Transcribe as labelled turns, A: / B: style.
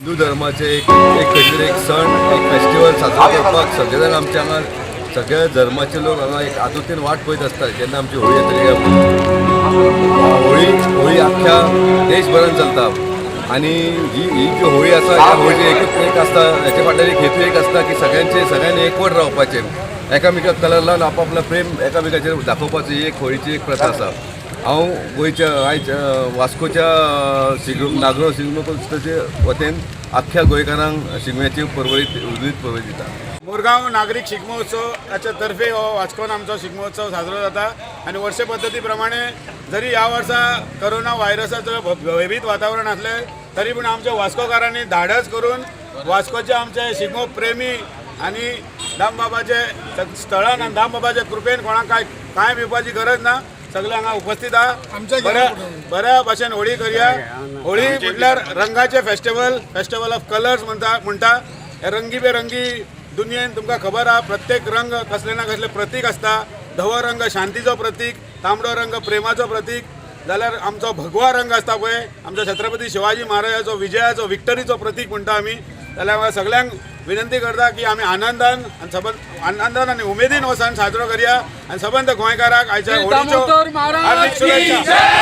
A: हिंदू धर्माचे एक खंयतरी एक सण एक फेस्टिवल साजरो करपाक सगळे जाण आमचे हांगा सगळ्या धर्माचे लोक हांगा एक आतुरतेन वाट पळयत आसतात जेन्ना आमची होळी येतली होळी अख्ख्या देशभरान चलता आनी ही जी होळी आसा ह्या होळीचे एक आसता हेचे फाटल्यान एक हेतू एक आसता की सगळ्यांनी एकवट रावपाचें एकामेकाक कलर लावन आपापलें प्रेम एकामेकाचेर दाखोवपाची ही एक होळीची एक प्रथा आसा। हांव गोंयच्या आयज वास्कोच्या नागरो शिगमोत्सवाचे वतीन अख्ख्या गोंयकारांक शिगम्याची उर्लीत परबी दिता।
B: मोरगांव नागरीक शिगमोत्सव हाच्या तर्फे हो वास्कोन आमचो शिगमोत्सव साजरो जाता आनी वर्षे पद्दती प्रमाणे जरी ह्या वर्सा कोरोना व्हायरसाचो भयभीत वातावरण आसले तरी पूण आमच्या वास्कोकारांनी धाडस करून वास्कोचे आमचे शिगमो प्रेमी आनी दामबाबाचे स्थळान आनी दामबाबाच्या कृपेन कोणाक कांय भिवपाची गरज ना, सगळे हांगा उपस्थित आहा। बऱ्या भाशेन होळी करया। होळी म्हटल्यार रंगाचे फेस्टिवल ऑफ कलर्स म्हणटा हे रंगीबेरंगी दुनियेन तुमकां खबर आहा प्रत्येक रंग कसले ना कसले प्रतीक आसता। धवो रंग शांतीचो प्रतीक, तांबडो रंग प्रेमाचो प्रतीक, जाल्यार आमचो भगवा रंग आसता पळय आमच्या छत्रपती शिवाजी महाराजाचो विजयाचो विक्टरीचो प्रतीक म्हणटा आमी। जाल्यार हांव सगळ्यांक विनंती करता की आमी आनंदान आनी उमेदीन हो सण साजरो करया आनी सबंद गोंयकाराक आयच्या होळीच्यो हार्दिक शुभेच्छा।